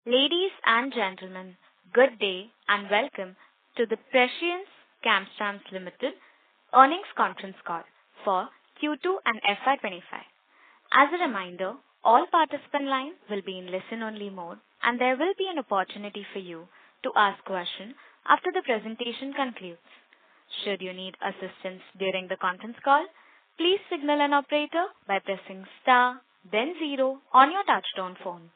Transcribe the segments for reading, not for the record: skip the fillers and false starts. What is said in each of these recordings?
Ladies and gentlemen, good day and welcome to the Precision Camshafts Ltd earnings conference call for Q2 and FY25. As a reminder, all participant lines will be in listen-only mode, and there will be an opportunity for you to ask questions after the presentation concludes. Should you need assistance during the conference call, please signal an operator by pressing star, then 0 on your touchtone phone.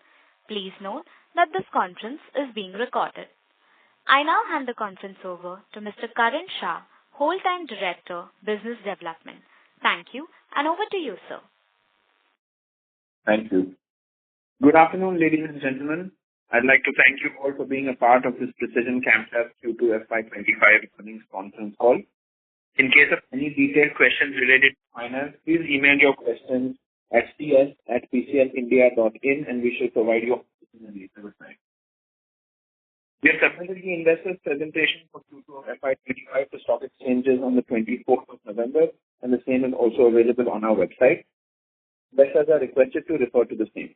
Please note that this conference is being recorded. I now hand the conference over to Mr. Karan Shah, Whole-Time Director, Business Development. Thank you, and over to you, sir. Thank you. Good afternoon, ladies and gentlemen. I'd like to thank you all for being a part of this Precision Camshafts Q2 FY25 earnings conference call. In case of any detailed questions related to finance, please email your questions at cs@pclindia.in and we shall provide you in a later time. We have submitted the investors presentation for Q2 of FY25 to stock exchanges on the 24th of November, and the same is also available on our website. Investors are requested to refer to the same.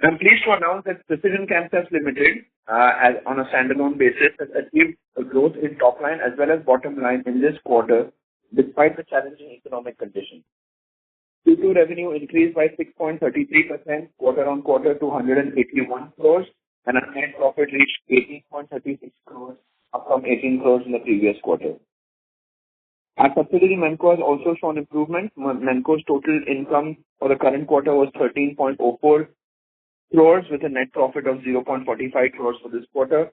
I'm pleased to announce that Precision Camshafts Ltd, on a standalone basis, has achieved a growth in top line as well as bottom line in this quarter, despite the challenging economic conditions. Q2 revenue increased by 6.33% quarter-on-quarter to 181 crores, and our net profit reached 18.36 crores, up from 18 crores in the previous quarter. Our subsidiary Menco has also shown improvement. Menco's total income for the current quarter was 13.04 crores with a net profit of 0.45 crores for this quarter.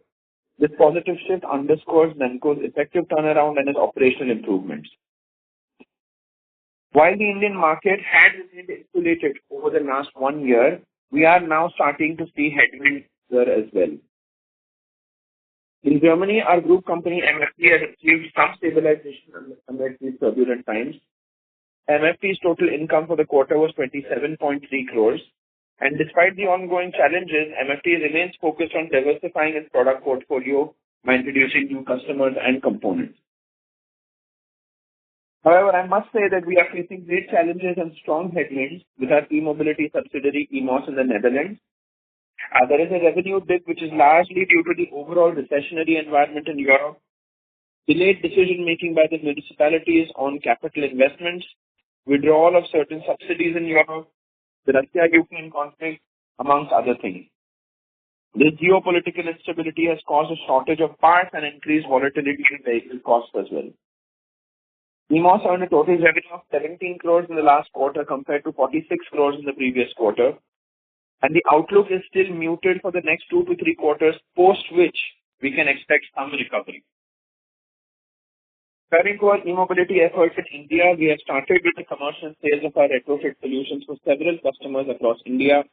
This positive shift underscores Menco's effective turnaround and its operational improvements. While the Indian market had remained insulated over the last 1 year, we are now starting to see headwinds there as well. In Germany, our group company MFT has achieved some stabilization amid these turbulent times. MFT's total income for the quarter was 27.3 crores. And despite the ongoing challenges, MFT remains focused on diversifying its product portfolio by introducing new customers and components. However, I must say that we are facing great challenges and strong headwinds with our e-mobility subsidiary EMOS in the Netherlands. There is a revenue dip which is largely due to the overall recessionary environment in Europe, delayed decision-making by the municipalities on capital investments, withdrawal of certain subsidies in Europe, the Russia-Ukraine conflict, amongst other things. This geopolitical instability has caused a shortage of parts and increased volatility in vehicle costs as well. EMOS earned a total revenue of 17 crores in the last quarter compared to 46 crores in the previous quarter, and the outlook is still muted for the next 2 to 3 quarters, post which we can expect some recovery. Turning to our e-mobility efforts in India, we have started with the commercial sales of our retrofit solutions for several customers across India.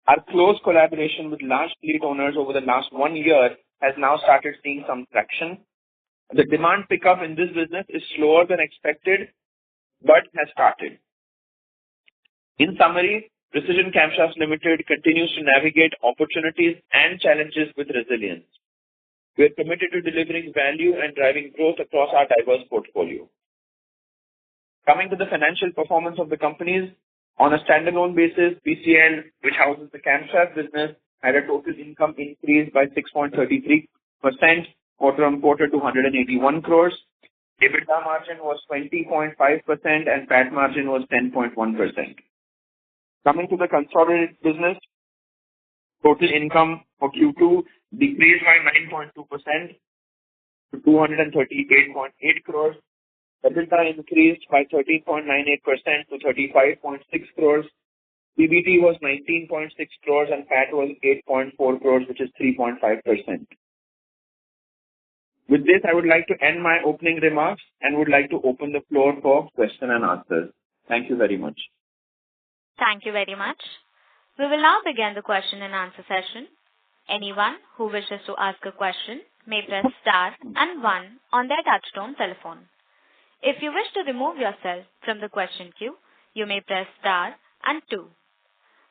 Our close collaboration with large fleet owners over the last 1 year has now started seeing some traction. The demand pickup in this business is slower than expected, but has started. In summary, Precision Camshafts Ltd continues to navigate opportunities and challenges with resilience. We are committed to delivering value and driving growth across our diverse portfolio. Coming to the financial performance of the companies, on a standalone basis, PCL, which houses the camshaft business, had a total income increase by 6.33% quarter-on-quarter to 181 crores. EBITDA margin was 20.5% and PAT margin was 10.1%. Coming to the consolidated business, total income for Q2 decreased by 9.2% to 238.8 crores. EBITDA increased by 13.98% to 35.6 crores. PBT was 19.6 crores and PAT was 8.4 crores, which is 3.5%. With this, I would like to end my opening remarks and would like to open the floor for question and answers. Thank you very much. Thank you very much. We will now begin the question and answer session. Anyone who wishes to ask a question may press star and 1 on their touchtone telephone. If you wish to remove yourself from the question queue, you may press star and 2.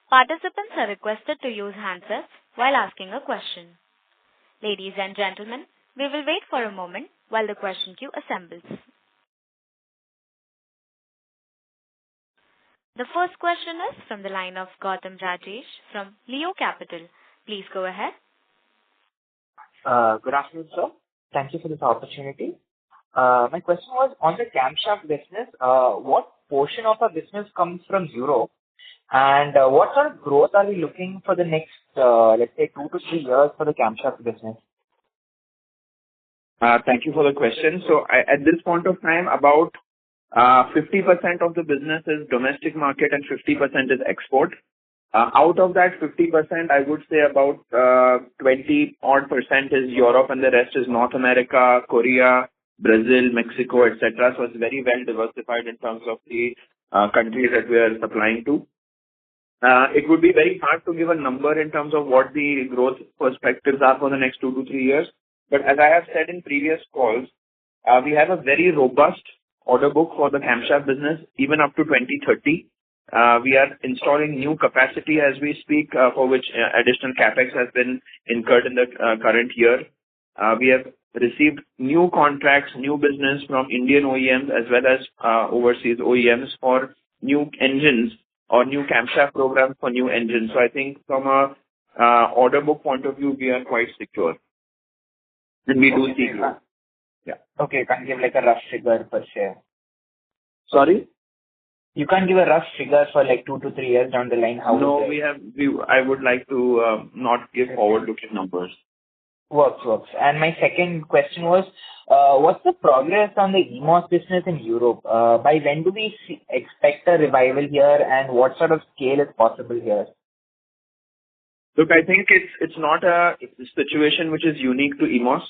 Participants are requested to use handsets while asking a question. Ladies and gentlemen, we will wait for a moment while the question queue assembles. The first question is from the line of Gautam Rajesh from Leo Capital. Please go ahead. Good afternoon, sir. Thank you for this opportunity. My question was on the camshaft business. What portion of our business comes from Europe, and what sort of growth are we looking for the next, let's say, 2 to 3 years for the camshaft business? Thank you for the question. So at this point of time, about 50% of the business is domestic market and 50% is export. Out of that 50%, I would say about 20 odd percent is Europe and the rest is North America, Korea, Brazil, Mexico, etc. So it's very well diversified in terms of the countries that we are supplying to. It would be very hard to give a number in terms of what the growth perspectives are for the next 2 to 3 years. But as I have said in previous calls, we have a very robust order book for the camshaft business, even up to 2030. We are installing new capacity as we speak, for which additional capex has been incurred in the current year. We have received new contracts, new business from Indian OEMs as well as overseas OEMs for new engines or new camshaft programs for new engines. So I think from a order book point of view, we are quite secure. And we do see growth. Yeah. Okay, you can't give like a rough figure per share. Sorry? You can't give a rough figure for like 2 to 3 years down the line. No, I would like to not give forward-looking numbers. Works. And my second question was, what's the progress on the EMOS business in Europe? By when do we expect a revival here, and what sort of scale is possible here? Look, I think it's not a situation which is unique to EMOS.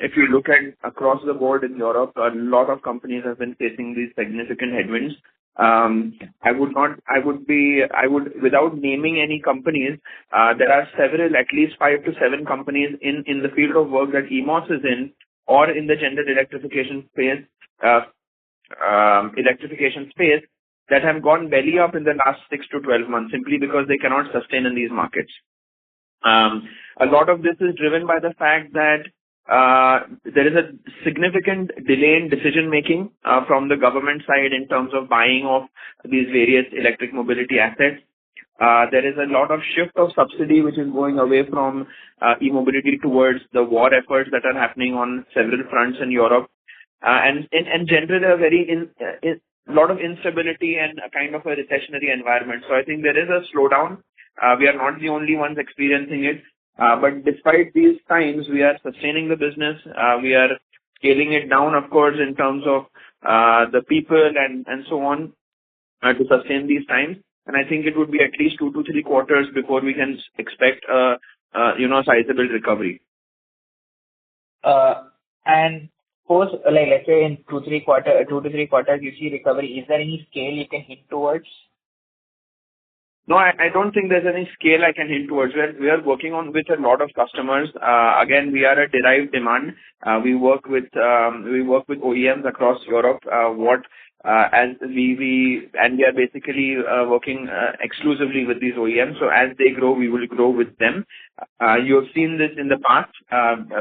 If you look at across the board in Europe, a lot of companies have been facing these significant headwinds. Without naming any companies, there are several, at least 5 to 7 companies in the field of work that EMOS is in, or in the gender electrification space, that have gone belly up in the last 6 to 12 months simply because they cannot sustain in these markets. A lot of this is driven by the fact that there is a significant delay in decision making from the government side in terms of buying of these various electric mobility assets. There is a lot of shift of subsidy which is going away from e-mobility towards the war efforts that are happening on several fronts in Europe. And generally a lot of instability and a kind of a recessionary environment. So I think there is a slowdown. We are not the only ones experiencing it. But despite these times, we are sustaining the business. We are scaling it down, of course, in terms of the people and so on to sustain these times. And I think it would be at least 2 to 3 quarters before we can expect a sizable recovery. And post, like let's say in 2 to 3 quarters, you see recovery. Is there any scale you can hit towards? No, I don't think there's any scale I can hint towards. We are working on with a lot of customers. Again, we are a derived demand. We work with OEMs across Europe. We are basically working exclusively with these OEMs. So as they grow, we will grow with them. You have seen this in the past,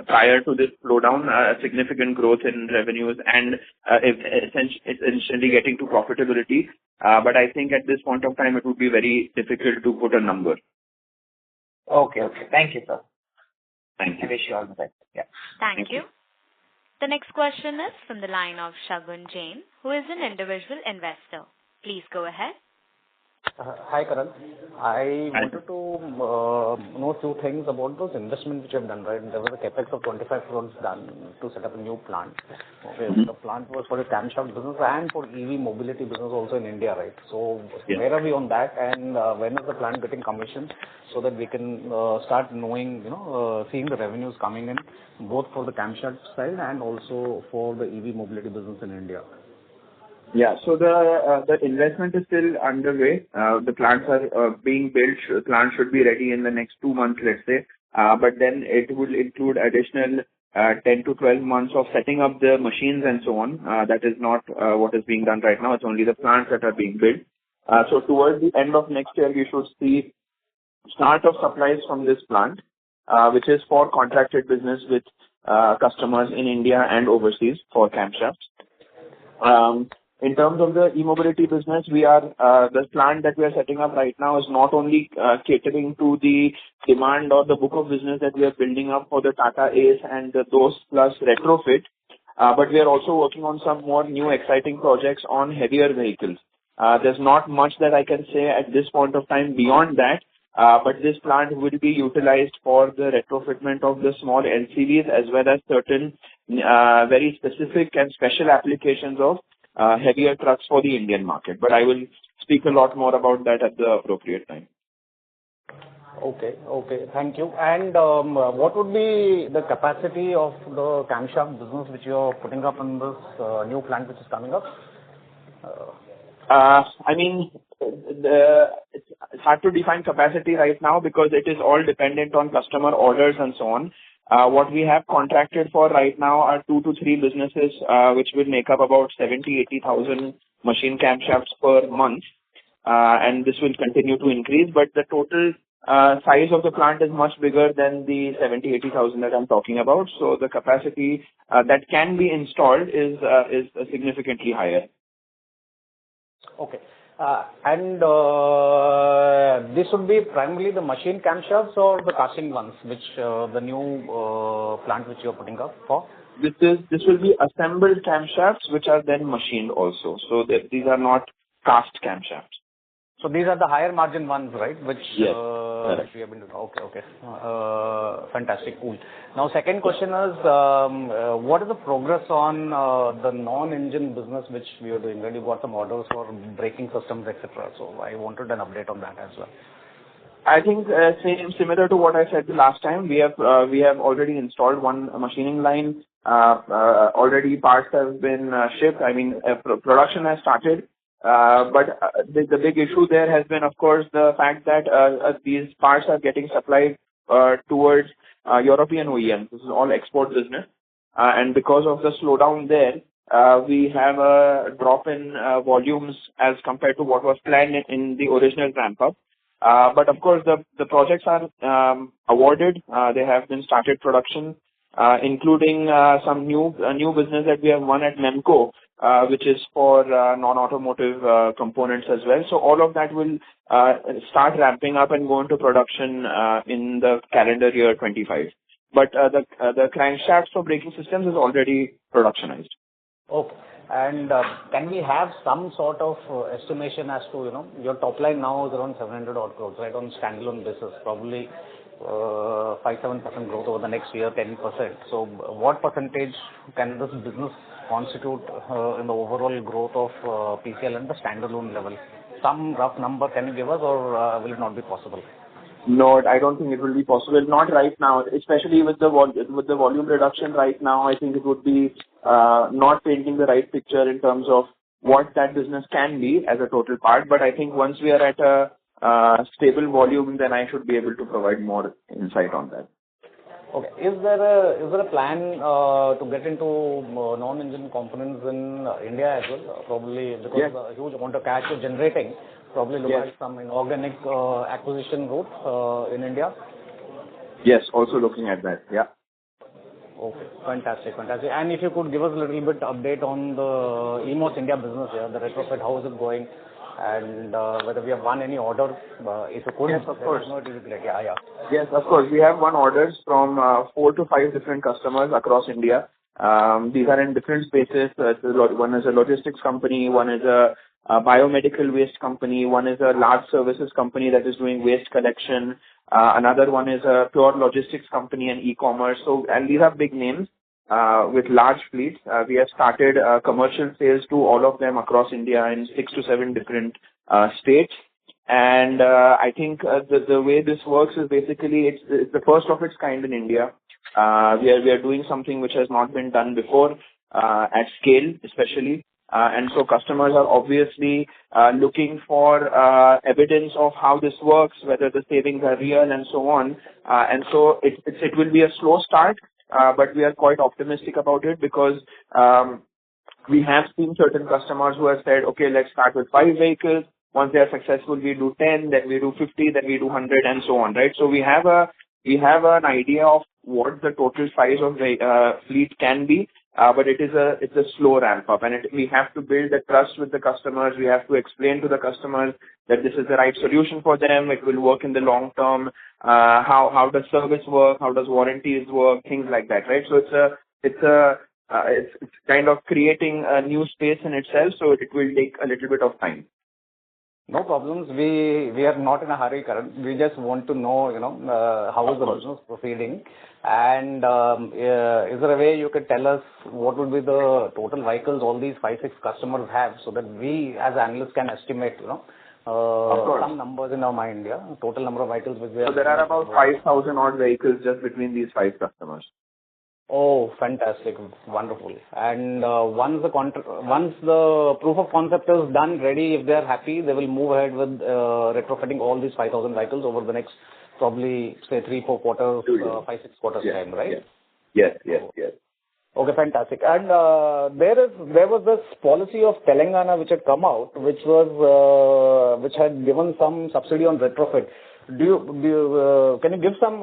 prior to this slowdown, significant growth in revenues and essentially getting to profitability. But I think at this point of time, it would be very difficult to put a number. Okay. Thank you, sir. Thank you. I wish you all the best. Yeah. Thank you. The next question is from the line of Shagun Jain, who is an individual investor. Please go ahead. Hi, Karan. I wanted to know a few things about those investments which you have done, right? There was a capex of 25 crores done to set up a new plant. Okay, the plant was for the camshaft business and for EV mobility business also in India, right? So where are we on that, and when is the plant getting commissioned so that we can start knowing, seeing the revenues coming in both for the camshaft side and also for the EV mobility business in India? Yeah. So the investment is still underway. The plants are being built. The plant should be ready in the next 2 months, let's say. But then it will include additional 10 to 12 months of setting up the machines and so on. That is not what is being done right now. It's only the plants that are being built. So towards the end of next year, we should see start of supplies from this plant, which is for contracted business with customers in India and overseas for camshafts. In terms of the e-mobility business, the plant that we are setting up right now is not only catering to the demand or the book of business that we are building up for the Tata Ace and the those plus retrofit, but we are also working on some more new exciting projects on heavier vehicles. There's not much that I can say at this point of time beyond that, but this plant will be utilized for the retrofitment of the small LCVs as well as certain very specific and special applications of heavier trucks for the Indian market. But I will speak a lot more about that at the appropriate time. Okay. Thank you. And what would be the capacity of the camshaft business which you are putting up in this new plant which is coming up? I mean, it's hard to define capacity right now because it is all dependent on customer orders and so on. What we have contracted for right now are 2 to 3 businesses, which will make up about 70,000-80,000 machine camshafts per month. And this will continue to increase, but the total size of the plant is much bigger than the 70,000-80,000 that I'm talking about. So the capacity that can be installed is significantly higher. Okay. And this would be primarily the machine camshafts or the casting ones, which the new plant which you are putting up for? This will be assembled camshafts, which are then machined also. So these are not cast camshafts. So these are the higher margin ones, right? Which yes, which we have been doing. Okay. Fantastic, cool. Now, second question is, what is the progress on the non-engine business which we are doing? When you got some orders for braking systems, etc. So I wanted an update on that as well. I think similar to what I said the last time. We have already installed one machining line. Already parts have been shipped. I mean, production has started. But the big issue there has been, of course, the fact that these parts are getting supplied towards European OEMs. This is all export business. And because of the slowdown there, we have a drop in volumes as compared to what was planned in the original ramp-up. But of course, the projects are awarded. They have been started production, including some new business that we have won at Memco, which is for non-automotive components as well. So all of that will start ramping up and go into production in the calendar year 25. But the crankshafts for braking systems is already productionized. Okay. And can we have some sort of estimation as to, your top line now is around 700 odd crores, right, on standalone basis, probably 5-7% growth over the next year, 10%. So what percentage can this business constitute in the overall growth of PCL and the standalone level? Some rough number can you give us, or will it not be possible? No, I don't think it will be possible. Not right now, especially with the volume reduction right now. I think it would be not painting the right picture in terms of what that business can be as a total part. But I think once we are at a stable volume, then I should be able to provide more insight on that. Okay. Is there a plan to get into non-engine components in India as well? Probably because yes. of the huge amount of cash you're generating. Probably look yes. at some inorganic acquisition route in India. Yes, also looking at that. Yeah. Okay, fantastic. And if you could give us a little bit update on the EMOS India business here, the retrofit, how is it going, and whether we have won any orders. If you could, yes, of course. It would be great. Yeah. Yes, of course. We have won orders from 4 to 5 different customers across India. These are in different spaces. One is a logistics company, one is a biomedical waste company, one is a large services company that is doing waste collection, another one is a pure logistics company and e-commerce. So, and these are big names with large fleets. We have started commercial sales to all of them across India in 6 to 7 different states. And I think the way this works is basically it's the first of its kind in India. We are doing something which has not been done before at scale, especially. And so customers are obviously looking for evidence of how this works, whether the savings are real and so on. And so it will be a slow start, but we are quite optimistic about it because we have seen certain customers who have said, okay, let's start with 5 vehicles. Once they are successful, we do 10, then we do 50, then we do 100 and so on, right? So we have an idea of what the total size of the fleet can be. but it's a slow ramp up, and we have to build the trust with the customers. We have to explain to the customers that this is the right solution for them. It will work in the long term. How does service work? How does warranties work? Things like that, right? So it's kind of creating a new space in itself. So it will take a little bit of time. No problems. We are not in a hurry, Karan. We just want to know, how is the business proceeding, and is there a way you could tell us what would be the total vehicles all these 5-6 customers have, so that we as analysts can estimate, some numbers in our mind, total number of vehicles which we are. So there are about 5,000 odd vehicles just between these 5 customers. Oh, fantastic. Wonderful. And once the proof of concept is done, ready, if they are happy, they will move ahead with retrofitting all these 5,000 vehicles over the next probably, say, 3-4 quarters, 5-6 quarters time, right? Yes. Okay, fantastic. And there was this policy of Telangana which had come out, which had given some subsidy on retrofit. Can you give some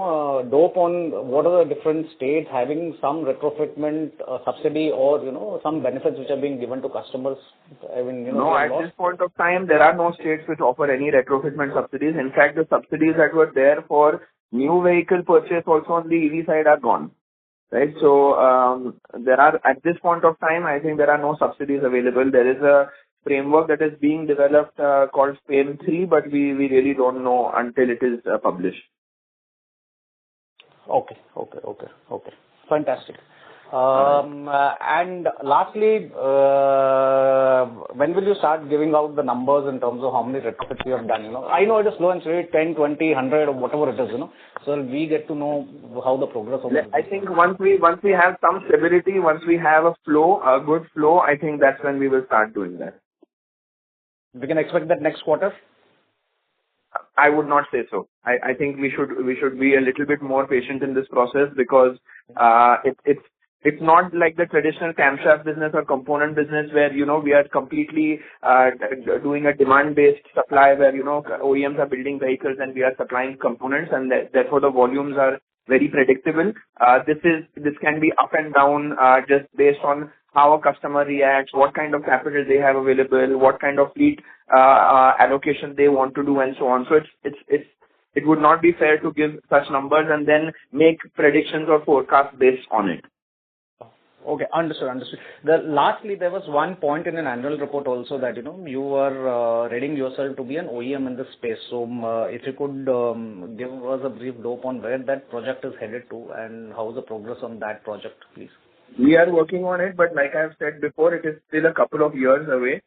dope on what are the different states having some retrofitment subsidy or some benefits which are being given to customers? No, at this point of time there are no states which offer any retrofitment subsidies. In fact, the subsidies that were there for new vehicle purchase also on the EV side are gone. Right, so there are at this point of time, I think there are no subsidies available. There is a framework that is being developed called FAME 3, but we really don't know until it is published. Okay. Fantastic. And lastly, when will you start giving out the numbers in terms of how many retrofits you have done? I know it is slow and steady, 10, 20, 100 or whatever it is, So we get to know how the progress of it. I think once we have some stability, once we have a good flow, I think that's when we will start doing that. We can expect that next quarter? I would not say so. I think we should be a little bit more patient in this process because it's not like the traditional camshaft business or component business where we are completely doing a demand-based supply where OEMs are building vehicles and we are supplying components, and therefore the volumes are very predictable. This can be up and down just based on how a customer reacts, what kind of capital they have available, what kind of fleet allocation they want to do, and so on. So it would not be fair to give such numbers and then make predictions or forecasts based on it. Okay, understood. Lastly, there was one point in an annual report also that you were readying yourself to be an OEM in this space. So if you could give us a brief dope on where that project is headed to and how is the progress on that project, please. We are working on it, but like I have said before, it is still a couple of years away.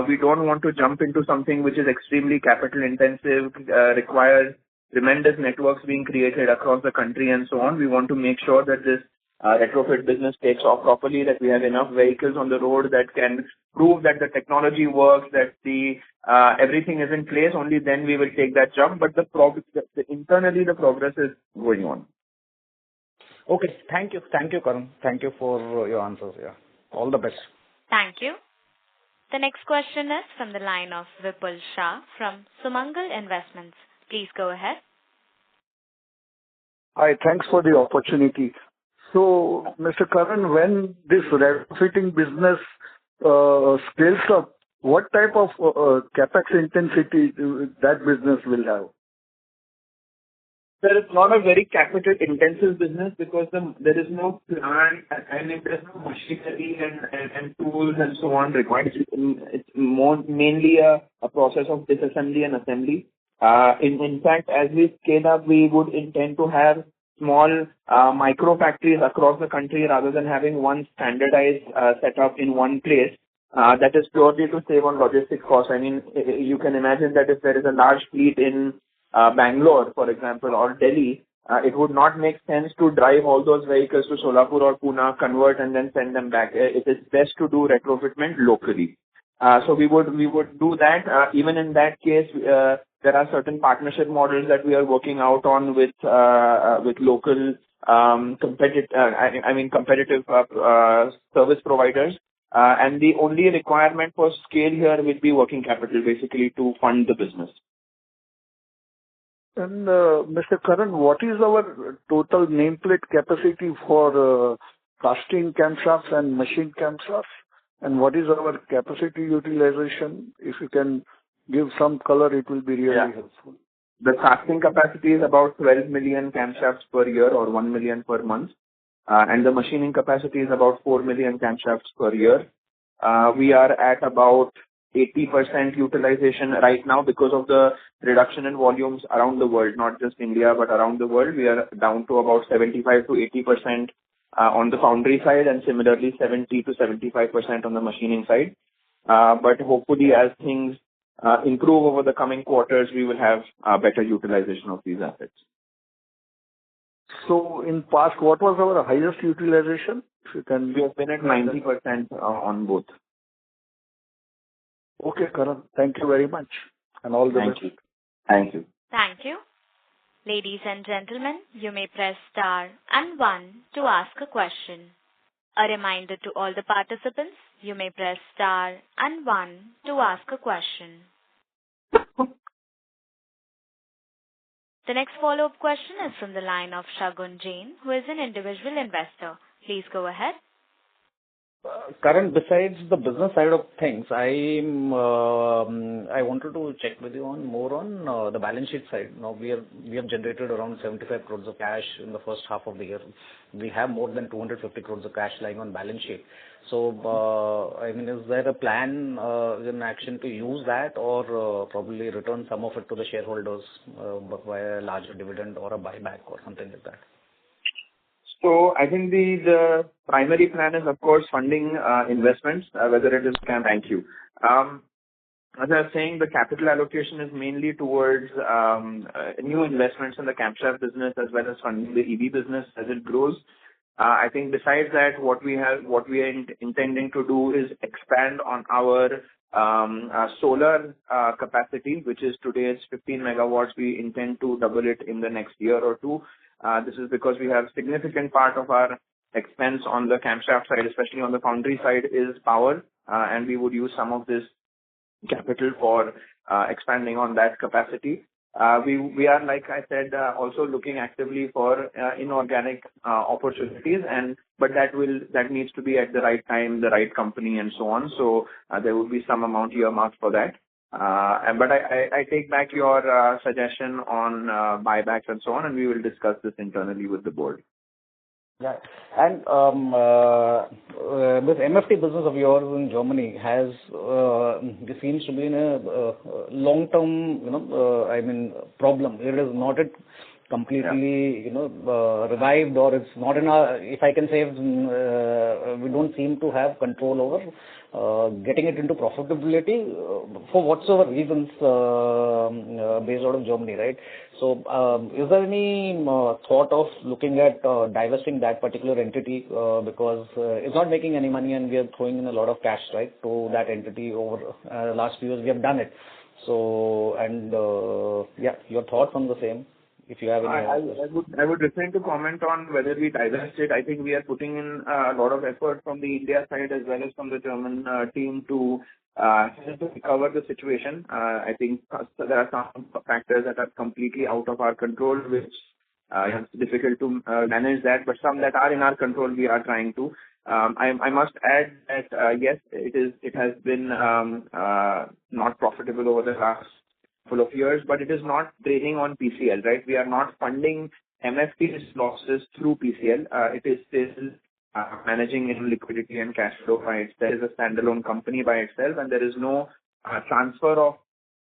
We don't want to jump into something which is extremely capital intensive, requires tremendous networks being created across the country and so on. We want to make sure that this retrofit business takes off properly, that we have enough vehicles on the road that can prove that the technology works, that everything is in place. Only then we will take that jump. But internally the progress is going on. Okay, thank you, Karan. Thank you for your answers. All the best. Thank you. The next question is from the line of Vipul Shah from Sumangal Investments. Please go ahead. Hi, thanks for the opportunity. So, Mr. Karan, when this retrofitting business scales up, what type of capex intensity that business will have? Sir, it's not a very capital intensive business because there is no plant and there's no machinery and tools and so on required. It's mainly a process of disassembly and assembly. In fact, as we scale up, we would intend to have small micro factories across the country rather than having one standardized setup in one place. That is purely to save on logistics costs. I mean, you can imagine that if there is a large fleet in Bangalore, for example, or Delhi, it would not make sense to drive all those vehicles to Solapur or Pune, convert and then send them back. It is best to do retrofitment locally. So we would do that. Even in that case, there are certain partnership models that we are working out on with local competitive service providers. And the only requirement for scale here will be working capital, basically, to fund the business. And Mr. Karan, what is our total nameplate capacity for casting camshafts and machine camshafts? And what is our capacity utilization? If you can give some color, it will be really helpful. The casting capacity is about 12 million camshafts per year or 1 million per month. And the machining capacity is about 4 million camshafts per year. We are at about 80% utilization right now because of the reduction in volumes around the world, not just India, but around the world. We are down to about 75 to 80% on the foundry side, and similarly 70 to 75% on the machining side. But hopefully, as things improve over the coming quarters, we will have better utilization of these assets. So in past, what was our highest utilization? If you can. We have been at 90% on both. Okay, Karan. Thank you very much. And all the best. Thank you. Thank you. Ladies and gentlemen, you may press star and 1 to ask a question. A reminder to all the participants, you may press star and 1 to ask a question. The next follow-up question is from the line of Shagun Jain, who is an individual investor. Please go ahead. Karan, besides the business side of things, I wanted to check with you on the balance sheet side. Now we have generated around 75 crores of cash in the first half of the year. We have more than 250 crores of cash lying on balance sheet. So, is there a plan in action to use that, or probably return some of it to the shareholders via a larger dividend or a buyback or something like that? So I think the primary plan is, of course, funding investments, whether it is Thank you. As I was saying, the capital allocation is mainly towards new investments in the camshaft business as well as funding the EV business as it grows. I think besides that, what we are intending to do is expand on our solar capacity, which is today's 15 megawatts. We intend to double it in the next year or two. This is because we have significant part of our expense on the camshaft side, especially on the foundry side, is power, and we would use some of this capital for expanding on that capacity. We are, like I said, also looking actively for inorganic opportunities, but that needs to be at the right time, the right company, and so on. So there will be some amount earmarked for that. But I take back your suggestion on buybacks and so on, and we will discuss this internally with the board. Yeah. And this MFT business of yours in Germany has this seems to be in a long-term, problem. It is not completely, revived, or it's not in our. If I can say, we don't seem to have control over getting it into profitability for whatsoever reasons based out of Germany, right? So, is there any thought of looking at divesting that particular entity because it's not making any money and we are throwing in a lot of cash, right, to that entity over the last few years we have done it. So, and your thoughts on the same, if you have any. I would refrain to comment on whether we divest it. I think we are putting in a lot of effort from the India side as well as from the German team to recover the situation. I think there are some factors that are completely out of our control, which it's difficult to manage that, but some that are in our control, we are trying to. I must add that yes, it has been not profitable over the last couple of years, but it is not draining on PCL, right? We are not funding MFT's losses through PCL. It is still managing in liquidity and cash flow by itself. There is a standalone company by itself, and there is no transfer of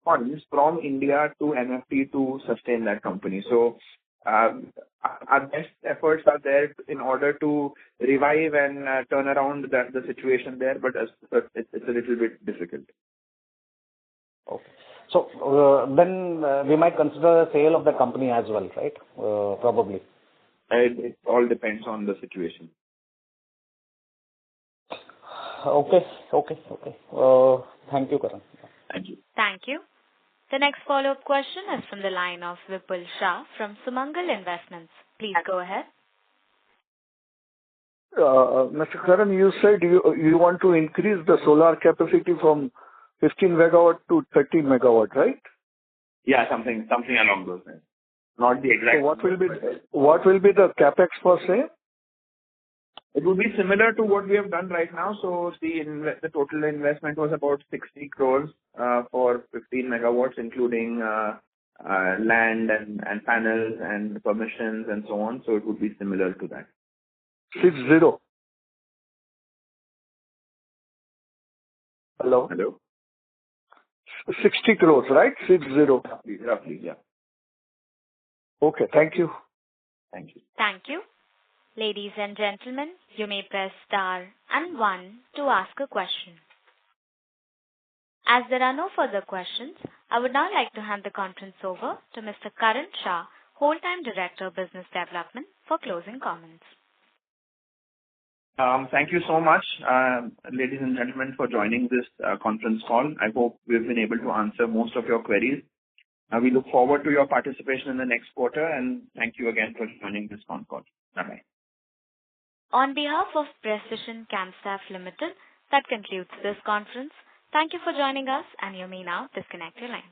funds from India to MFT to sustain that company. So our best efforts are there in order to revive and turn around the situation there, but it's a little bit difficult. Okay. So then we might consider a sale of the company as well, right? Probably. It all depends on the situation. Okay. Thank you, Karan. Thank you. Thank you. The next follow-up question is from the line of Vipul Shah from Sumangal Investments. Please go ahead. Mr. Karan, you said you want to increase the solar capacity from 15 megawatt to 30 megawatt, right? Yeah, something along those lines. Not the exact. So what will be the capex per se? It would be similar to what we have done right now. So the total investment was about 60 crores for 15 megawatts, including land and panels and permissions and so on. So it would be similar to that. 60. Hello? Hello? 60 crores, right? 60. Roughly, yeah. Okay, thank you. Thank you. Thank you. Ladies and gentlemen, you may press star and 1 to ask a question. As there are no further questions, I would now like to hand the conference over to Mr. Karan Shah, Whole-Time Director, Business Development, for closing comments. Thank you so much, ladies and gentlemen, for joining this conference call. I hope we've been able to answer most of your queries. We look forward to your participation in the next quarter, and thank you again for joining this phone call. Bye-bye. On behalf of Precision Camshafts Ltd, that concludes this conference. Thank you for joining us, and you may now disconnect your line.